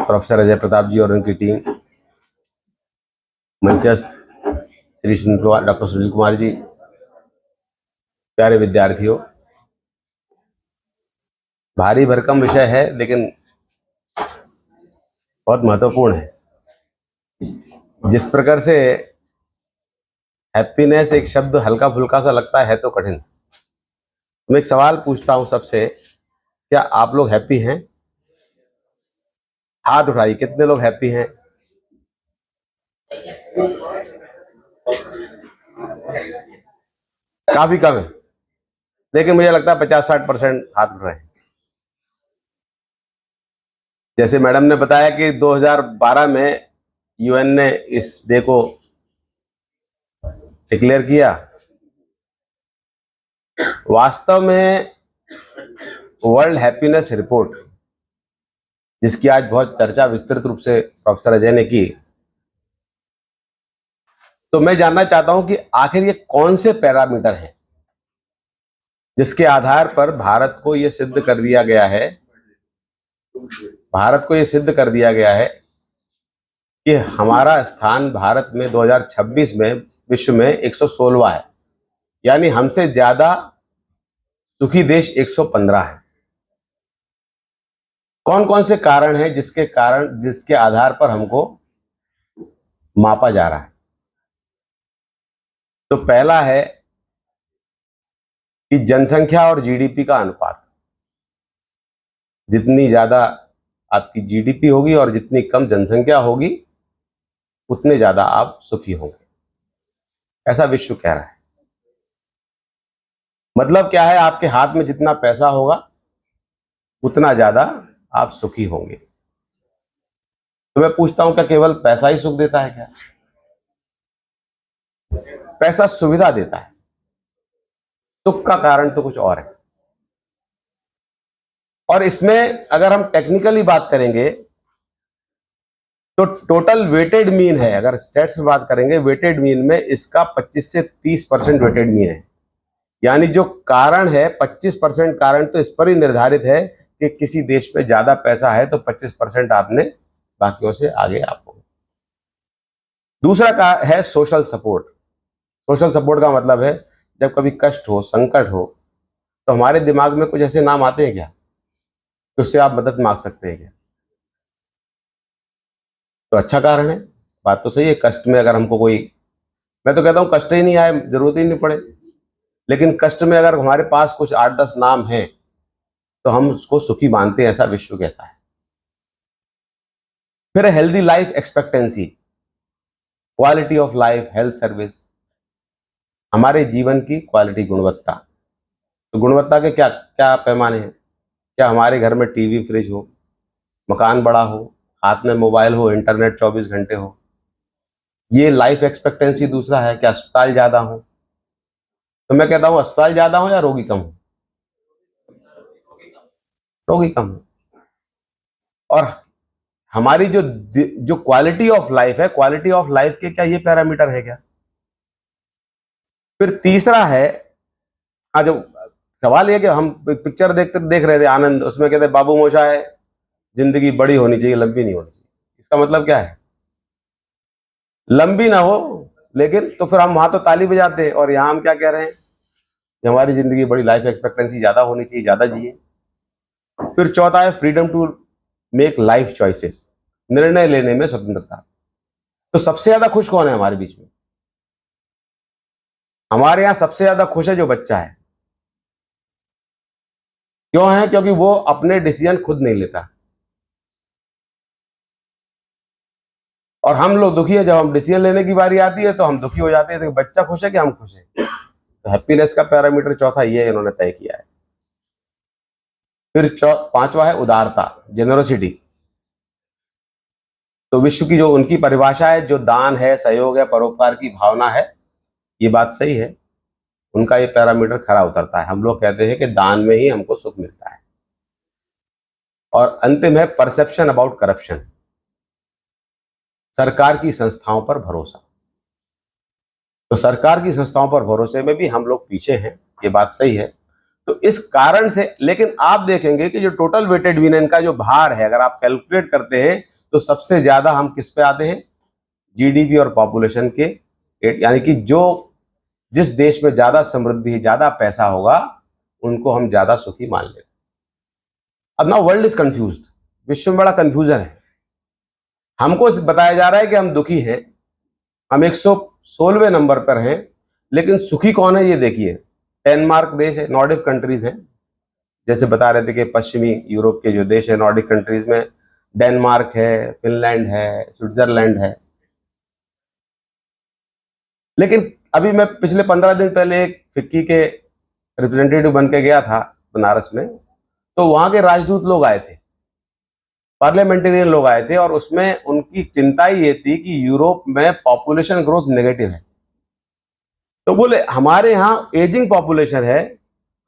Professor Ajay Pratap जी और उनकी team, मंचस्थ Shri doctor Sunil Kumar ji, प्यारे विद्यार्थियों, भारी भरकम विषय है लेकिन बहुत महत्वपूर्ण है। जिस प्रकार से हैप्पीनेस एक शब्द हल्का फुल्का सा लगता है तो कठिन। मैं एक सवाल पूछता हूं सबसे, क्या आप लोग हैप्पी हैं? हाथ उठाइए, कितने लोग हैप्पी हैं? काफी कम है, लेकिन मुझे लगता है 50-60% हाथ उठ रहे हैं। जैसे मैडम ने बताया कि 2012 में यूएन ने इस डे को डिक्लेयर किया। वास्तव में वर्ल्ड हैप्पीनेस रिपोर्ट, जिसकी आज बहुत चर्चा विस्तृत रूप से प्रोफेसर अजय ने की, तो मैं जानना चाहता हूं कि आखिर ये कौन से पैरामीटर हैं जिसके आधार पर भारत को यह सिद्ध कर दिया गया है कि हमारा स्थान भारत में 2026 में विश्व में 116वां है, यानी हमसे ज्यादा सुखी देश 115 है। कौन कौन से कारण हैं जिसके आधार पर हमको मापा जा रहा है? तो पहला है कि जनसंख्या और जीडीपी का अनुपात। जितनी ज्यादा आपकी जीडीपी होगी और जितनी कम जनसंख्या होगी, उतने ज्यादा आप सुखी होंगे, ऐसा विश्व कह रहा है। मतलब क्या है? आपके हाथ में जितना पैसा होगा उतना ज्यादा आप सुखी होंगे। तो मैं पूछता हूं, क्या केवल पैसा ही सुख देता है क्या? पैसा सुविधा देता है, सुख का कारण तो कुछ और है। और इसमें अगर हम टेक्निकली बात करेंगे तो टोटल वेटेड मीन है। अगर स्टेट्स में बात करेंगे, वेटेड मीन में इसका 25 से 30% वेटेड मीन है। यानी जो कारण है, 25% कारण तो इस पर ही निर्धारित है कि किसी देश में ज्यादा पैसा है तो 25% आपने बाकियों से आगे आपको। दूसरा का है सोशल सपोर्ट। सोशल सपोर्ट का मतलब है जब कभी कष्ट हो, संकट हो, तो हमारे दिमाग में कुछ ऐसे नाम आते हैं क्या कि उससे आप मदद मांग सकते हैं क्या? तो अच्छा कारण है, बात तो सही है। कष्ट में अगर हमको कोई, मैं तो कहता हूं कष्ट ही नहीं आए, जरूरत ही नहीं पड़े, लेकिन कष्ट में अगर हमारे पास कुछ 8-10 नाम हैं तो हम उसको सुखी मानते हैं, ऐसा विश्व कहता है। फिर healthy life expectancy, quality of life, health service, हमारे जीवन की क्वालिटी, गुणवत्ता। तो गुणवत्ता के क्या क्या पैमाने हैं? क्या हमारे घर में टीवी, फ्रिज हो, मकान बड़ा हो, हाथ में मोबाइल हो, इंटरनेट 24 घंटे हो, ये लाइफ एक्सपेक्टेंसी। दूसरा है क्या अस्पताल ज्यादा हो? तो मैं कहता हूं अस्पताल ज्यादा हो या रोगी कम हो? रोगी कम हो। और हमारी जो क्वालिटी ऑफ लाइफ है, क्वालिटी ऑफ लाइफ के क्या ये पैरामीटर है क्या? फिर तीसरा है, हाँ, जो सवाल ये कि हम पिक्चर देख रहे थे आनंद, उसमें कहते बाबू मोशा है, जिंदगी बड़ी होनी चाहिए, लंबी नहीं होनी चाहिए। इसका मतलब क्या है? लंबी ना हो, लेकिन तो फिर हम वहां तो ताली बजाते हैं, और यहां हम क्या कह रहे हैं कि हमारी जिंदगी बड़ी, लाइफ एक्सपेक्टेंसी ज्यादा होनी चाहिए, ज्यादा जिए। फिर चौथा है freedom to make life choices, निर्णय लेने में स्वतंत्रता। तो सबसे ज्यादा खुश कौन है हमारे बीच में? हमारे यहां सबसे ज्यादा खुश है जो बच्चा है। क्यों है? क्योंकि वो अपने डिसीजन खुद नहीं लेता। और हम लोग दुखी है, जब हम डिसीजन लेने की बारी आती है तो हम दुखी हो जाते हैं। तो बच्चा खुश है कि हम खुश हैं? तो हैप्पीनेस का पैरामीटर चौथा ये इन्होंने तय किया है। फिर पांचवा है उदारता, जेनरोसिटी। तो विश्व की जो उनकी परिभाषा है, जो दान है, सहयोग है, परोपकार की भावना है, ये बात सही है। उनका ये पैरामीटर खरा उतरता है। हम लोग कहते हैं कि दान में ही हमको सुख मिलता है। और अंतिम है परसेप्शन अबाउट करप्शन, सरकार की संस्थाओं पर भरोसा। तो सरकार की संस्थाओं पर भरोसे में भी हम लोग पीछे हैं, ये बात सही है। तो इस कारण से, लेकिन आप देखेंगे कि जो टोटल वेटेड मीन का जो भार है, अगर आप कैलकुलेट करते हैं तो सबसे ज्यादा हम किस पे आते हैं? जीडीपी और पॉपुलेशन के, यानी कि जो जिस देश में ज्यादा समृद्धि, ज्यादा पैसा होगा, उनको हम ज्यादा सुखी मान लेते। अब नाउ वर्ल्ड इज कंफ्यूज्ड, विश्व में बड़ा कंफ्यूजन है। हमको बताया जा रहा है कि हम दुखी हैं, हम 116वें नंबर पर हैं, लेकिन सुखी कौन है ये देखिए। डेनमार्क देश है, नॉर्डिक कंट्रीज है, जैसे बता रहे थे कि पश्चिमी यूरोप के जो देश है नॉर्डिक कंट्रीज में डेनमार्क है, फिनलैंड है, स्विट्जरलैंड है। लेकिन अभी मैं पिछले 15 दिन पहले एक फिक्की के रिप्रेजेंटेटिव बन के गया था बनारस में, तो वहां के राजदूत लोग आए थे, पार्लियामेंटेरियन लोग आए थे, और उसमें उनकी चिंता ये थी कि यूरोप में पॉपुलेशन ग्रोथ नेगेटिव है। तो बोले हमारे यहाँ एजिंग पॉपुलेशन है,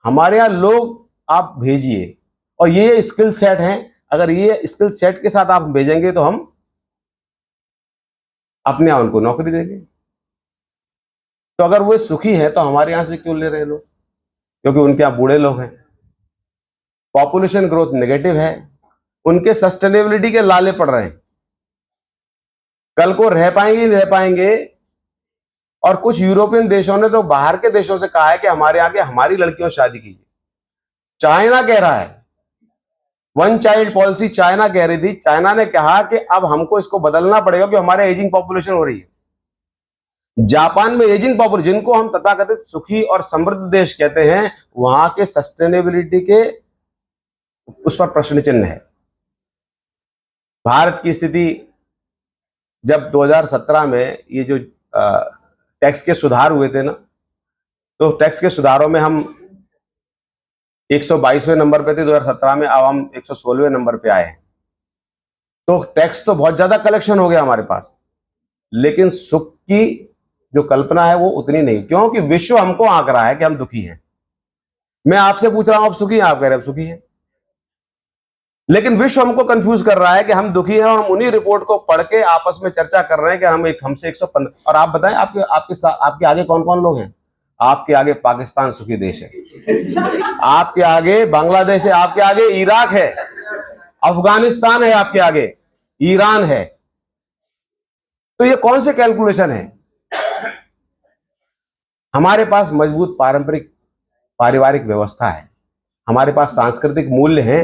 हमारे यहाँ लोग आप भेजिए, और ये स्किल सेट हैं, अगर ये स्किल सेट के साथ आप भेजेंगे तो हम अपने यहाँ उनको नौकरी देंगे। तो अगर वो सुखी है तो हमारे यहाँ से क्यों ले रहे लोग? क्योंकि उनके यहाँ बूढ़े लोग हैं, पॉपुलेशन ग्रोथ नेगेटिव है, उनके सस्टेनेबिलिटी के लाले पड़ रहे हैं, कल को रह पाएंगे नहीं रह पाएंगे। और कुछ यूरोपियन देशों ने तो बाहर के देशों से कहा है कि हमारे आगे हमारी लड़कियों से शादी कीजिए। चाइना कह रहा है, वन चाइल्ड पॉलिसी चाइना कह रही थी, चाइना ने कहा कि अब हमको इसको बदलना पड़ेगा कि हमारे एजिंग पॉपुलेशन हो रही है। जापान में एजिंग पॉपुलेशन, जिनको हम तथाकथित सुखी और समृद्ध देश कहते हैं, वहां के सस्टेनेबिलिटी के उस पर प्रश्न चिन्ह है। भारत की स्थिति, जब 2017 में ये जो टैक्स के सुधार हुए थे ना, तो टैक्स के सुधारों में हम 122वें नंबर पे थे 2017 में, अब हम 116वें नंबर पे आए हैं। तो टैक्स तो बहुत ज्यादा कलेक्शन हो गया हमारे पास, लेकिन सुख की जो कल्पना है वो उतनी नहीं, क्योंकि विश्व हमको आंक रहा है कि हम दुखी हैं। मैं आपसे पूछ रहा हूं आप सुखी हैं, आप कह रहे हैं सुखी हैं, लेकिन विश्व हमको कंफ्यूज कर रहा है कि हम दुखी हैं, और हम उन्हीं रिपोर्ट को पढ़ के आपस में चर्चा कर रहे हैं कि हमसे 115। और आप बताएं आपके आगे कौन कौन लोग हैं? आपके आगे पाकिस्तान सुखी देश है, आपके आगे बांग्लादेश है, आपके आगे इराक है, अफगानिस्तान है, आपके आगे ईरान है। तो ये कौन से कैलकुलेशन है? हमारे पास मजबूत पारिवारिक व्यवस्था है, हमारे पास सांस्कृतिक मूल्य है,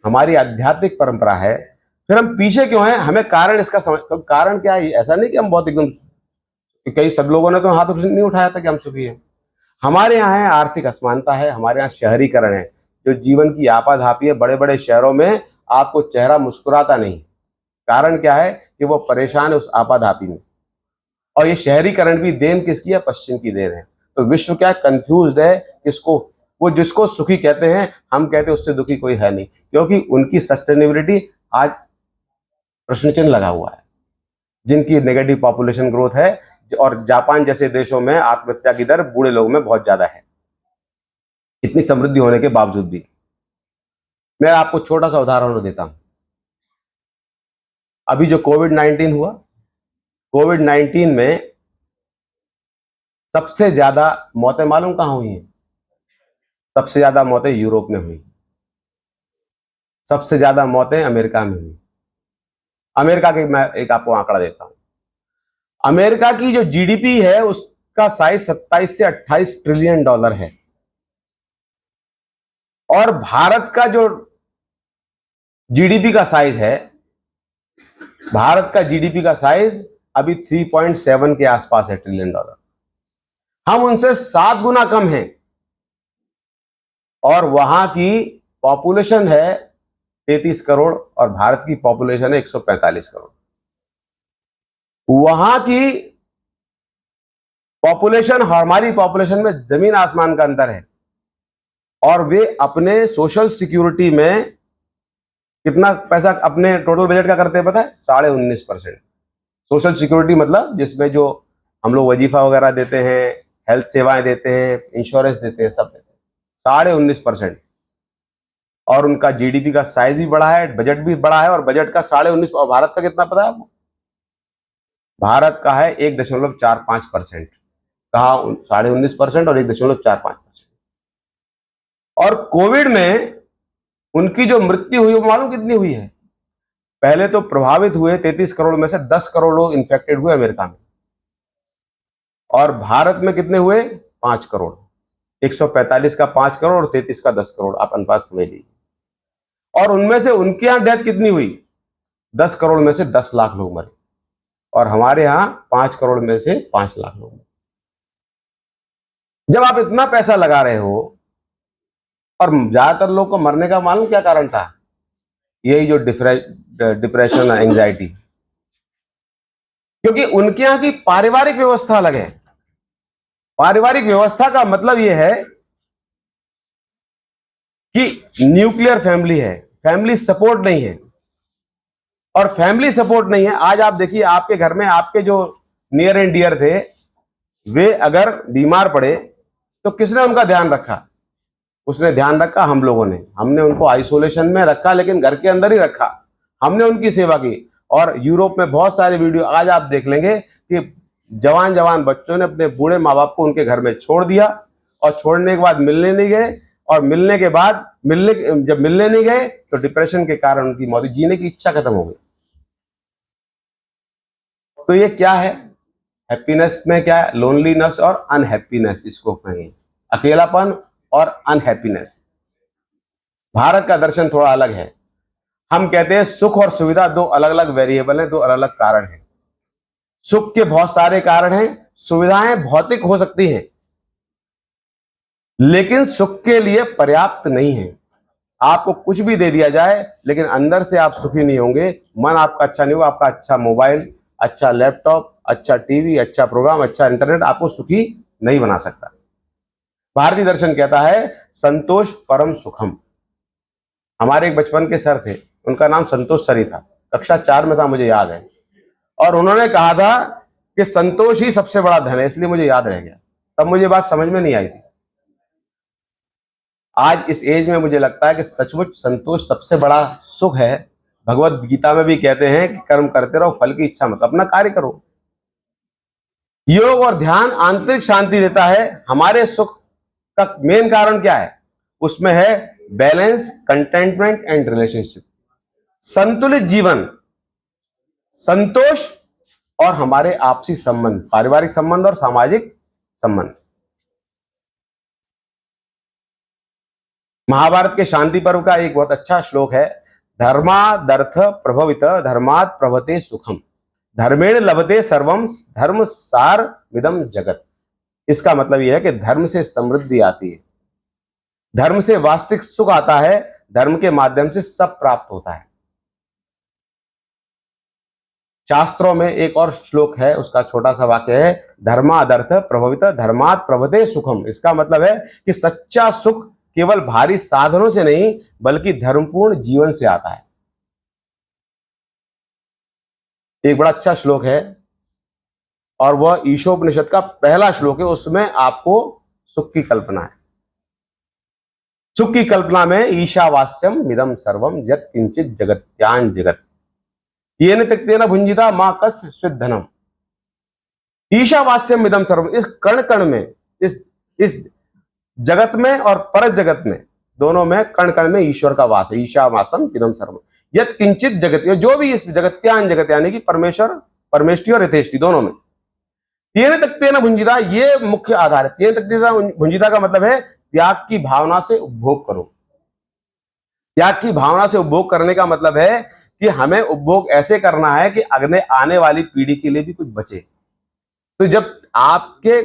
हमारी आध्यात्मिक परंपरा है, फिर हम पीछे क्यों हैं? हमें कारण इसका कारण क्या है? ऐसा नहीं कि हम बहुत एकदम, कई सब लोगों ने तो हाथ नहीं उठाया था कि हम सुखी हैं। हमारे यहाँ है आर्थिक असमानता है, हमारे यहाँ शहरीकरण है, जो जीवन की आपाधापी है। बड़े बड़े शहरों में आपको चेहरा मुस्कुराता नहीं, कारण क्या है? कि वो परेशान है उस आपाधापी में। और ये शहरीकरण भी देन किसकी है? पश्चिम की देन है। तो विश्व क्या कंफ्यूज्ड है, किसको? वो जिसको सुखी कहते हैं, हम कहते हैं उससे दुखी कोई है नहीं, क्योंकि उनकी सस्टेनेबिलिटी आज प्रश्न चिन्ह लगा हुआ है। जिनकी नेगेटिव पॉपुलेशन ग्रोथ है, और जापान जैसे देशों में आत्महत्या की दर बूढ़े लोगों में बहुत ज्यादा है, इतनी समृद्धि होने के बावजूद भी। मैं आपको छोटा सा उदाहरण देता हूं। अभी जो कोविड-19 हुआ, कोविड-19 में सबसे ज्यादा मौतें मालूम कहां हुई हैं? सबसे ज्यादा मौतें यूरोप में हुई, सबसे ज्यादा मौतें अमेरिका में हुई। अमेरिका के मैं एक आपको आंकड़ा देता हूं। अमेरिका की जो जीडीपी है उसका साइज 27 से 28 ट्रिलियन डॉलर है, और भारत का जो जीडीपी का साइज है, भारत का जीडीपी का साइज अभी 3.7 के आसपास है ट्रिलियन डॉलर। हम उनसे 7 गुना कम हैं, और वहां की पॉपुलेशन है 33 करोड़ और भारत की पॉपुलेशन है 145 करोड़। वहां की पॉपुलेशन हमारी पॉपुलेशन में जमीन आसमान का अंतर है, और वे अपने सोशल सिक्योरिटी में कितना पैसा अपने टोटल बजट का करते हैं पता है? 19.5%। सोशल सिक्योरिटी मतलब जिसमें जो हम लोग वजीफा वगैरह देते हैं, हेल्थ सेवाएं देते हैं, इंश्योरेंस देते हैं, सब देते हैं, 19.5%। और उनका जीडीपी का साइज भी बड़ा है, बजट भी बड़ा है, और बजट का 19.5। और भारत का कितना पता है आपको? भारत का है 1.45%। कहा 19.5% और 1.45%। और कोविड में उनकी जो मृत्यु हुई वो मालूम कितनी हुई है? पहले तो प्रभावित हुए 33 करोड़ में से 10 करोड़ लोग इन्फेक्टेड हुए अमेरिका में, और भारत में कितने हुए? 5 करोड़। 145 का 5 करोड़ और 33 का 10 करोड़, आप अनुपात समझ लीजिए। और उनमें से उनके यहां डेथ कितनी हुई? 10 करोड़ में से 10 लाख लोग मरे, और हमारे यहां 5 करोड़ में से 5 लाख लोग मरे। जब आप इतना पैसा लगा रहे हो, और ज्यादातर लोग को मरने का मालूम क्या कारण था? यही जो डिप्रेशन, एंजाइटी, क्योंकि उनके यहां की पारिवारिक व्यवस्था अलग है। पारिवारिक व्यवस्था का मतलब यह है कि न्यूक्लियर फैमिली है, फैमिली सपोर्ट नहीं है। और फैमिली सपोर्ट नहीं है, आज आप देखिए आपके घर में आपके जो नियर एंड डियर थे, वे अगर बीमार पड़े तो किसने उनका ध्यान रखा? उसने ध्यान रखा हम लोगों ने। हमने उनको आइसोलेशन में रखा, लेकिन घर के अंदर ही रखा, हमने उनकी सेवा की। और यूरोप में बहुत सारे वीडियो आज आप देख लेंगे कि जवान जवान बच्चों ने अपने बूढ़े माँ बाप को उनके घर में छोड़ दिया, और छोड़ने के बाद मिलने नहीं गए, और मिलने के बाद जब मिलने नहीं गए तो डिप्रेशन के कारण उनकी मौत, जीने की इच्छा खत्म हो गई। तो ये क्या है? हैप्पीनेस में क्या है? लोनलीनेस और अनहैप्पीनेस, इसको कहेंगे अकेलापन और अनहैप्पीनेस। भारत का दर्शन थोड़ा अलग है। हम कहते हैं सुख और सुविधा दो अलग अलग वेरिएबल हैं, दो अलग अलग कारण हैं। सुख के बहुत सारे कारण हैं, सुविधाएं भौतिक हो सकती हैं, लेकिन सुख के लिए पर्याप्त नहीं है। आपको कुछ भी दे दिया जाए, लेकिन अंदर से आप सुखी नहीं होंगे, मन आपका अच्छा नहीं होगा। आपका अच्छा मोबाइल, अच्छा लैपटॉप, अच्छा टीवी, अच्छा प्रोग्राम, अच्छा इंटरनेट आपको सुखी नहीं बना सकता। भारतीय दर्शन कहता है संतोष परम सुखम। हमारे एक बचपन के सर थे, उनका नाम संतोष सर ही था, कक्षा 4 में था, मुझे याद है। और उन्होंने कहा था कि संतोष ही सबसे बड़ा धन है, इसलिए मुझे याद रह गया। तब मुझे बात समझ में नहीं आई थी। आज इस एज में मुझे लगता है कि सचमुच संतोष सबसे बड़ा सुख है। भगवत गीता में भी कहते हैं कि कर्म करते रहो, फल की इच्छा मत, अपना कार्य करो। योग और ध्यान आंतरिक शांति देता है। हमारे सुख का मेन कारण क्या है? उसमें है बैलेंस, कंटेंटमेंट एंड रिलेशनशिप, संतुलित जीवन, संतोष और हमारे आपसी संबंध, पारिवारिक संबंध और सामाजिक संबंध। महाभारत के शांति पर्व का एक बहुत अच्छा श्लोक है, धर्मादर्थ प्रभवित धर्मात् प्रभते सुखम, धर्मेण लभते सर्वम धर्म सार मिदम जगत। इसका मतलब यह है कि धर्म से समृद्धि आती है, धर्म से वास्तविक सुख आता है, धर्म के माध्यम से सब प्राप्त होता है। शास्त्रों में एक और श्लोक है, उसका छोटा सा वाक्य है, धर्मादर्थ प्रभवित धर्मात् प्रभते सुखम। इसका मतलब है कि सच्चा सुख केवल भारी साधनों से नहीं, बल्कि धर्मपूर्ण जीवन से आता है। एक बड़ा अच्छा श्लोक है, और वह ईशोपनिषद का पहला श्लोक है। उसमें आपको सुख की कल्पना है। सुख की कल्पना में ईशावास्यम मिदम सर्वम यत् किंचित जगत्यान जगत येन त्यक्तेन भुंजिता मा कस्य स्विद्धनम। ईशावास्यम मिदम सर्वम, इस कण कण में, इस जगत में और पर जगत में, दोनों में कण कण में ईश्वर का वास है। ईशावासम इदम सर्वम यत् किंचित जगत, जो भी इस जगत्यान जगत यानी कि परमेश्वर, परमेष्टि और यथेष्टि दोनों में, तेन तक्तेन भुंजिता, ये मुख्य आधार है। तेन तक्तेन भुंजिता का मतलब है त्याग की भावना से उपभोग करो। त्याग की भावना से उपभोग करने का मतलब है कि हमें उपभोग ऐसे करना है कि अगले आने वाली पीढ़ी के लिए भी कुछ बचे। तो जब आपके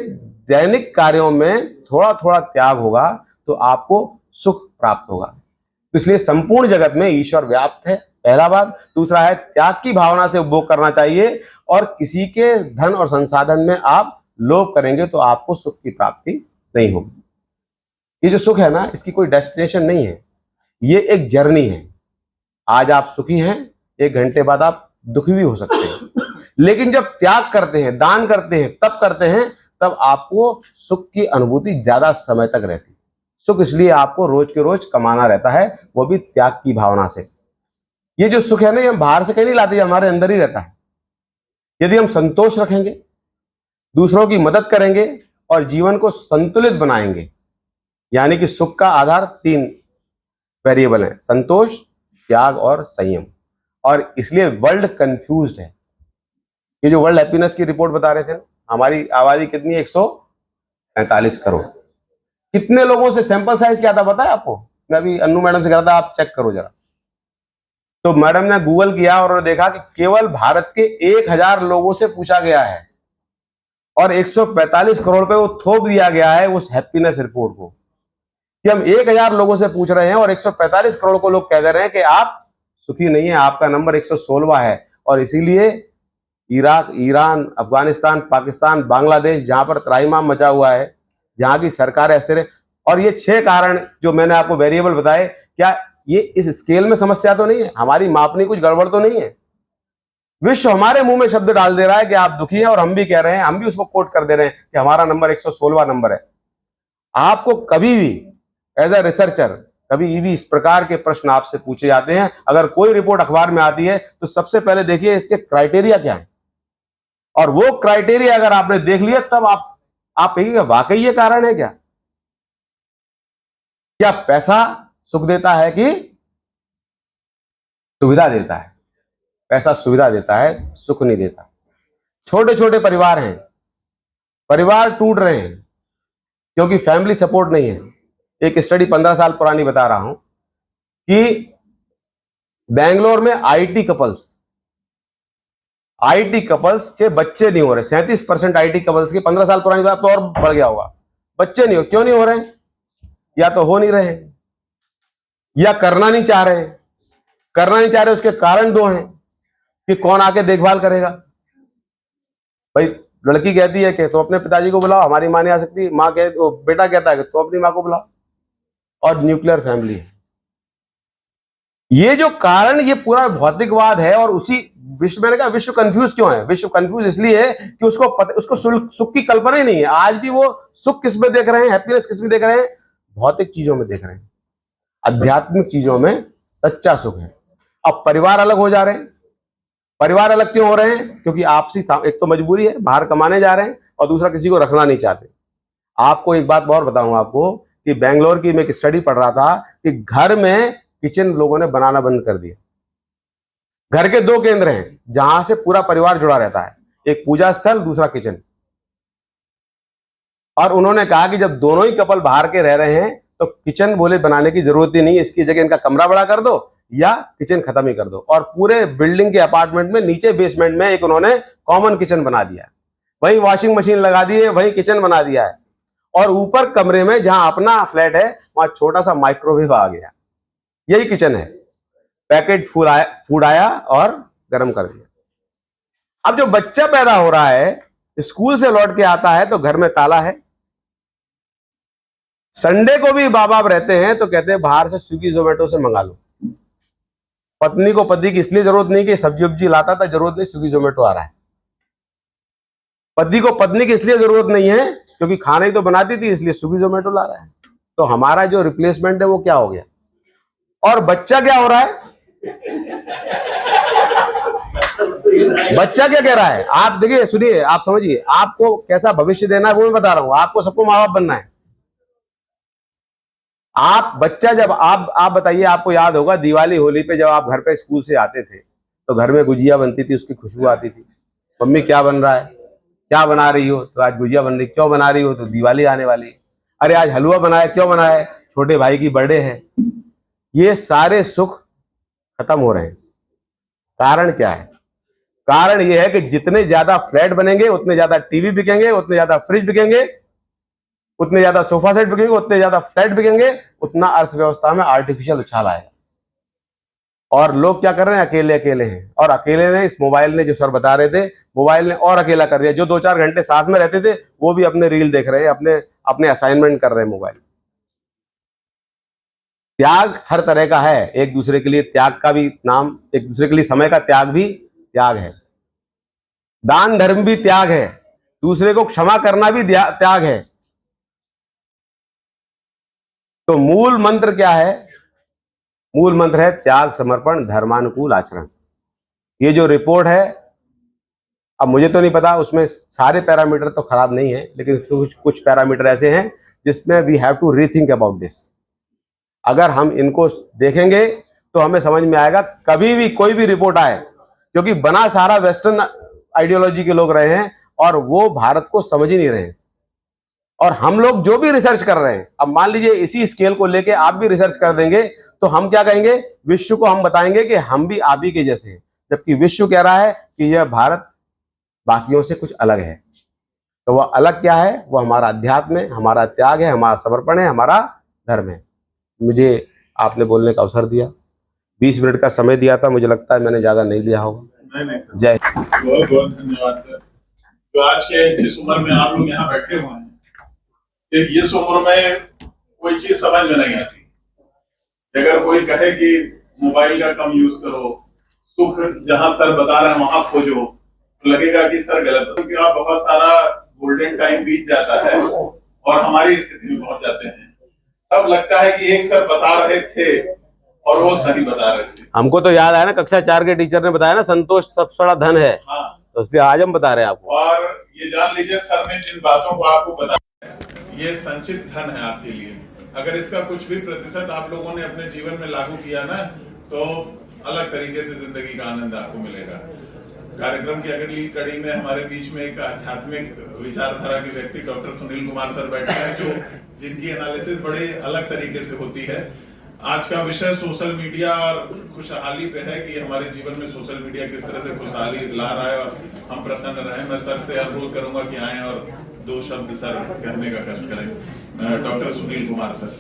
दैनिक कार्यों में थोड़ा थोड़ा त्याग होगा तो आपको सुख प्राप्त होगा। तो इसलिए संपूर्ण जगत में ईश्वर व्याप्त है, पहला बात। दूसरा है त्याग की भावना से उपभोग करना चाहिए, और किसी के धन और संसाधन में आप लोभ करेंगे तो आपको सुख की प्राप्ति नहीं होगी। ये जो सुख है ना, इसकी कोई डेस्टिनेशन नहीं है, ये एक जर्नी है। आज आप सुखी हैं, 1 घंटे बाद आप दुखी भी हो सकते हैं, लेकिन जब त्याग करते हैं, दान करते हैं, तब करते हैं, तब आपको सुख की अनुभूति ज्यादा समय तक रहती है। सुख इसलिए आपको रोज के रोज कमाना रहता है, वो भी त्याग की भावना से। ये जो सुख है ना, ये हम बाहर से कहीं नहीं लाते, हमारे अंदर ही रहता है। यदि हम संतोष रखेंगे, दूसरों की मदद करेंगे और जीवन को संतुलित बनाएंगे, यानी कि सुख का आधार 3 वेरिएबल है, संतोष, त्याग और संयम। और इसलिए वर्ल्ड कंफ्यूज्ड है। ये जो वर्ल्ड हैप्पीनेस की रिपोर्ट बता रहे थे ना, हमारी आबादी कितनी है? 145 करोड़। कितने लोगों से सैंपल साइज क्या था पता है आपको? मैं अभी अन्नू मैडम से कह रहा था, आप चेक करो जरा। तो मैडम ने गूगल किया और देखा कि केवल भारत के 1000 लोगों से पूछा गया है और 145 करोड़ पे वो थोप दिया गया है उस हैप्पीनेस रिपोर्ट को, कि हम 1000 लोगों से पूछ रहे हैं और 145 करोड़ को लोग कह दे रहे हैं कि आप सुखी नहीं है, आपका नंबर 116वां है। और इसीलिए इराक, ईरान, अफगानिस्तान, पाकिस्तान, बांग्लादेश, जहां पर त्राहिमाम मचा हुआ है, जहां की सरकार अस्थिर है। और ये 6 कारण जो मैंने आपको वेरिएबल बताए, क्या ये इस स्केल में समस्या तो नहीं है? हमारी मापनी कुछ गड़बड़ तो नहीं है? विश्व हमारे मुंह में शब्द डाल दे रहा है कि आप दुखी हैं और हम भी कह रहे हैं, हम भी उसको कोट कर दे रहे हैं कि हमारा नंबर 116वां नंबर है। आपको कभी भी एज ए रिसर्चर कभी भी इस प्रकार के प्रश्न आपसे पूछे जाते हैं, अगर कोई रिपोर्ट अखबार में आती है तो सबसे पहले देखिए इसके क्राइटेरिया क्या है, और वो क्राइटेरिया अगर आपने देख लिया तब आप कहिएगा वाकई ये कारण है क्या? क्या पैसा सुख देता है कि सुविधा देता है? पैसा सुविधा देता है, सुख नहीं देता। छोटे छोटे परिवार हैं, परिवार टूट रहे हैं क्योंकि फैमिली सपोर्ट नहीं है। एक स्टडी 15 साल पुरानी बता रहा हूं कि बेंगलोर में आईटी कपल्स के बच्चे नहीं हो रहे। 37% आईटी कपल्स के, 15 साल पुरानी बात तो और बढ़ गया होगा, बच्चे नहीं हो। क्यों नहीं हो रहे? या तो हो नहीं रहे या करना नहीं चाह रहे। करना नहीं चाह रहे उसके कारण 2 हैं कि कौन आके देखभाल करेगा। भाई लड़की कहती है कि तो अपने पिताजी को बुलाओ, हमारी मां नहीं आ सकती। मां बेटा कहता है कि तो अपनी मां को बुलाओ। और न्यूक्लियर फैमिली है। ये जो कारण, ये पूरा भौतिकवाद है। और उसी विश्व, मैंने कहा विश्व कंफ्यूज क्यों है? विश्व कंफ्यूज इसलिए है कि उसको सुख की कल्पना ही नहीं है। आज भी वो सुख किस में देख रहे हैं, हैप्पीनेस किस में देख रहे हैं? भौतिक चीजों में देख रहे हैं, आध्यात्मिक चीजों में सच्चा सुख है। अब परिवार अलग हो जा रहे हैं। परिवार अलग क्यों हो रहे हैं? क्योंकि आपसी, एक तो मजबूरी है, बाहर कमाने जा रहे हैं, और दूसरा किसी को रखना नहीं चाहते। आपको एक बात और बताऊं आपको कि बेंगलोर की मैं एक स्टडी पढ़ रहा था कि घर में किचन लोगों ने बनाना बंद कर दिया। घर के 2 केंद्र हैं जहां से पूरा परिवार जुड़ा रहता है, एक पूजा स्थल, दूसरा किचन। और उन्होंने कहा कि जब दोनों ही कपल बाहर के रह रहे हैं तो किचन बोले बनाने की जरूरत ही नहीं है, इसकी जगह इनका कमरा बड़ा कर दो या किचन खत्म ही कर दो। और पूरे बिल्डिंग के अपार्टमेंट में नीचे बेसमेंट में एक उन्होंने कॉमन किचन बना दिया है, वहीं वॉशिंग मशीन लगा दी है, वहीं किचन बना दिया है। और ऊपर कमरे में जहां अपना फ्लैट है वहां छोटा सा माइक्रोवेव आ गया। यही किचन है। पैकेट फूड आया और गर्म कर दिया। अब जो बच्चा पैदा हो रहा है, स्कूल से लौट के आता है तो घर में ताला है। संडे को भी बाप रहते हैं तो कहते हैं बाहर से स्विगी जोमेटो से मंगा लो। पत्नी को पति की इसलिए जरूरत नहीं कि सब्जी वब्जी लाता था, जरूरत नहीं, स्विगी जोमेटो आ रहा है। पति को पत्नी की इसलिए जरूरत नहीं है क्योंकि खाना ही तो बनाती थी, इसलिए स्विगी जोमेटो ला रहा है। तो हमारा जो रिप्लेसमेंट है वो क्या हो गया? और बच्चा क्या हो रहा है? बच्चा क्या कह रहा है? आप देखिए, सुनिए, आप समझिए, आपको कैसा भविष्य देना है वो मैं बता रहा हूं। आपको सबको माँ बाप बनना है। आप बच्चा, जब आप बताइए, आपको याद होगा दिवाली होली पे जब आप घर पे स्कूल से आते थे तो घर में गुजिया बनती थी, उसकी खुशबू आती थी। मम्मी क्या बन रहा है, क्या बना रही हो? तो आज गुजिया बन रही। क्यों बना रही हो? तो दिवाली आने वाली है। अरे आज हलवा बनाया, क्यों बनाया? छोटे भाई की बर्थडे है। ये सारे सुख खत्म हो रहे हैं। कारण क्या है? कारण ये है कि जितने ज्यादा फ्लैट बनेंगे उतने ज्यादा टीवी बिकेंगे, उतने ज्यादा फ्रिज बिकेंगे, उतने ज्यादा सोफा सेट बिकेंगे, उतने ज्यादा फ्लैट बिकेंगे, उतना अर्थव्यवस्था में आर्टिफिशियल उछाल आएगा। और लोग क्या कर रहे हैं? अकेले अकेले हैं। और अकेले ने, इस मोबाइल ने, जो सर बता रहे थे, मोबाइल ने और अकेला कर दिया। जो 2-4 घंटे साथ में रहते थे वो भी अपने रील देख रहे हैं, अपने असाइनमेंट कर रहे हैं मोबाइल। त्याग हर तरह का है। एक दूसरे के लिए त्याग का भी नाम, एक दूसरे के लिए समय का त्याग भी त्याग है। दान धर्म भी त्याग है। दूसरे को क्षमा करना भी त्याग है। तो मूल मंत्र क्या है? मूल मंत्र है त्याग, समर्पण, धर्मानुकूल आचरण। ये जो रिपोर्ट है, अब मुझे तो नहीं पता उसमें सारे पैरामीटर तो खराब नहीं है, लेकिन कुछ पैरामीटर ऐसे हैं जिसमें we have to rethink about this. अगर हम इनको देखेंगे तो हमें समझ में आएगा। कभी भी कोई भी रिपोर्ट आए, क्योंकि बना सारा वेस्टर्न आइडियोलॉजी के लोग रहे हैं और वो भारत को समझ ही नहीं रहे हैं। और हम लोग जो भी रिसर्च कर रहे हैं, अब मान लीजिए इसी स्केल को लेके आप भी रिसर्च कर देंगे तो हम क्या कहेंगे, विश्व को हम बताएंगे कि हम भी आप ही के जैसे हैं, जबकि विश्व कह रहा है कि यह भारत बाकियों से कुछ अलग है। तो वह अलग क्या है? वो हमारा अध्यात्म है, हमारा त्याग है, हमारा समर्पण है, हमारा धर्म है। मुझे आपने बोलने का अवसर दिया, 20 मिनट का समय दिया था, मुझे लगता है मैंने ज्यादा नहीं लिया होगा। नहीं सर, जय बहुत बहुत धन्यवाद सर। तो आज के जिस उम्र में आप लोग यहाँ बैठे हुए हैं, इस उम्र में कोई चीज समझ में नहीं आती। अगर कोई कहे कि मोबाइल का कम यूज करो, सुख जहां सर बता रहे हैं वहां खोजो, तो लगेगा कि सर गलत है, क्योंकि आप बहुत सारा गोल्डन टाइम बीत जाता है और हमारी स्थिति में पहुंच जाते हैं। तब लगता है कि एक सर बता रहे थे और वो सही बता रहे थे। हमको तो याद आया ना, कक्षा 4 के टीचर ने बताया ना, संतोष सबसे बड़ा धन है। हाँ, तो इसलिए आज हम बता रहे हैं आपको। और ये जान लीजिए सर ने जिन बातों को आपको बताया, ये संचित धन है आपके लिए। अगर इसका कुछ भी प्रतिशत आप लोगों ने अपने जीवन में लागू किया ना, तो अलग तरीके से जिंदगी का आनंद आपको मिलेगा। कार्यक्रम की अगली कड़ी में हमारे बीच में एक आध्यात्मिक विचारधारा के व्यक्ति डॉक्टर सुनील कुमार सर बैठे हैं, जो जिनकी एनालिसिस बड़े अलग तरीके से होती है। आज का विषय सोशल मीडिया और खुशहाली पे है कि हमारे जीवन में सोशल मीडिया किस तरह से खुशहाली ला रहा है और हम प्रसन्न रहे। मैं सर से अनुरोध करूंगा कि आए और 2 शब्द सर कहने का कष्ट करें। Doctor Sunil Kumar sir.